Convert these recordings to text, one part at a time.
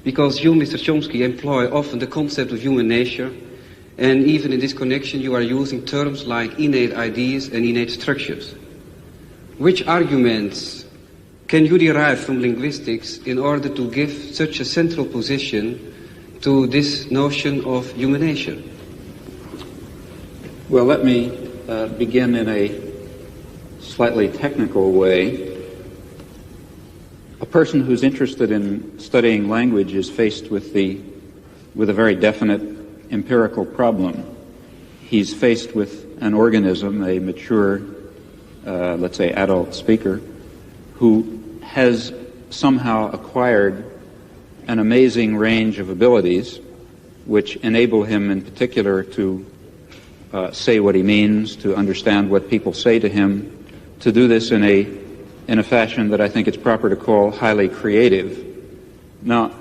because you, Mr. Chomsky, employ often the concept of human nature, and even in this connection you are using terms like innate ideas and innate structures. Which arguments can you derive from linguistics in order to give such a central position to this notion of human nature? Well, let me begin in a slightly technical way. A person who's interested in studying language is faced with a very definite empirical problem. He's faced with an organism, a mature, let's say adult speaker, who has somehow acquired an amazing range of abilities which enable him in particular to say what he means, to understand what people say to him, to do this in a fashion that I think it's proper to call highly creative. Now,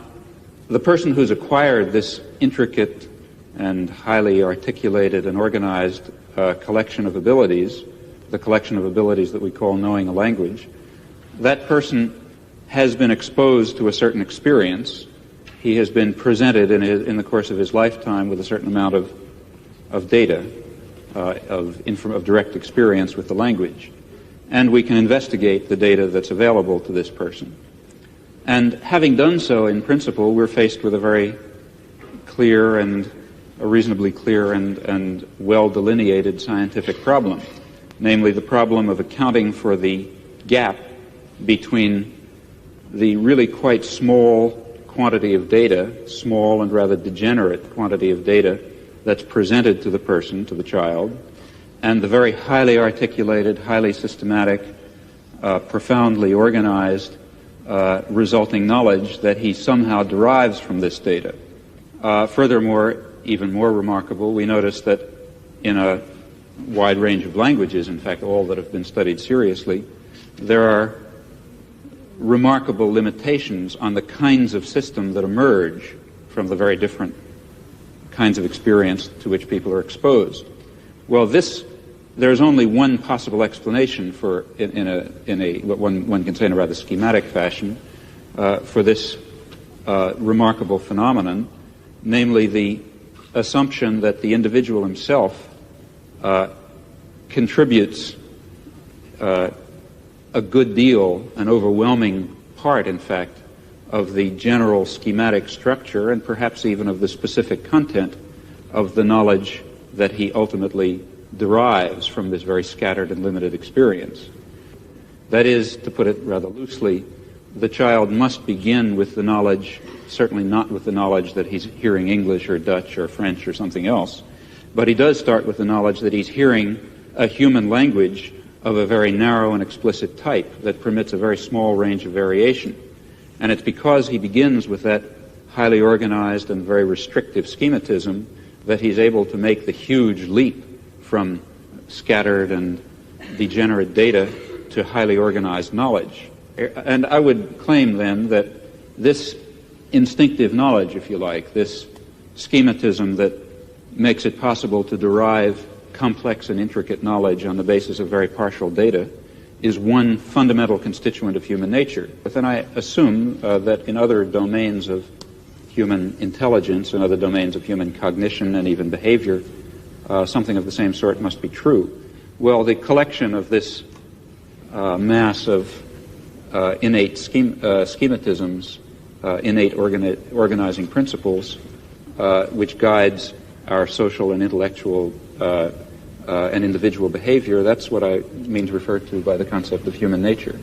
the person who's acquired this intricate and highly articulated and organized collection of abilities, the collection of abilities that we call knowing a language, that person has been exposed to a certain experience. He has been presented in the course of his lifetime with a certain amount of data, of direct experience with the language. And we can investigate the data that's available to this person. And having done so, in principle, we're faced with a very clear and a reasonably clear and well-delineated scientific problem, namely the problem of accounting for the gap between the really quite small quantity of data, small and rather degenerate quantity of data that's presented to the person, to the child, and the very highly articulated, highly systematic, profoundly organized, resulting knowledge that he somehow derives from this data. Furthermore, even more remarkable, we notice that in a wide range of languages, in fact all that have been studied seriously, there are remarkable limitations on the kinds of system that emerge from the very different kinds of experience to which people are exposed. Well, there's only one possible explanation for, what one can say in a rather schematic fashion, for this remarkable phenomenon, namely the assumption that the individual himself contributes a good deal, an overwhelming part, in fact, of the general schematic structure and perhaps even of the specific content of the knowledge that he ultimately derives from this very scattered and limited experience. That is, to put it rather loosely, the child must begin with the knowledge, certainly not with the knowledge that he's hearing English or Dutch or French or something else, but he does start with the knowledge that he's hearing a human language of a very narrow and explicit type that permits a very small range of variation. And it's because he begins with that highly organized and very restrictive schematism that he's able to make the huge leap from scattered and degenerate data to highly organized knowledge. And I would claim then that this instinctive knowledge, if you like, this schematism that makes it possible to derive complex and intricate knowledge on the basis of very partial data, is one fundamental constituent of human nature. But then I assume that in other domains of human intelligence and other domains of human cognition and even behavior, something of the same sort must be true. Well, the collection of this mass of innate schematisms, innate organizing principles, which guides our social and intellectual and individual behavior, that's what I mean to refer to by the concept of human nature.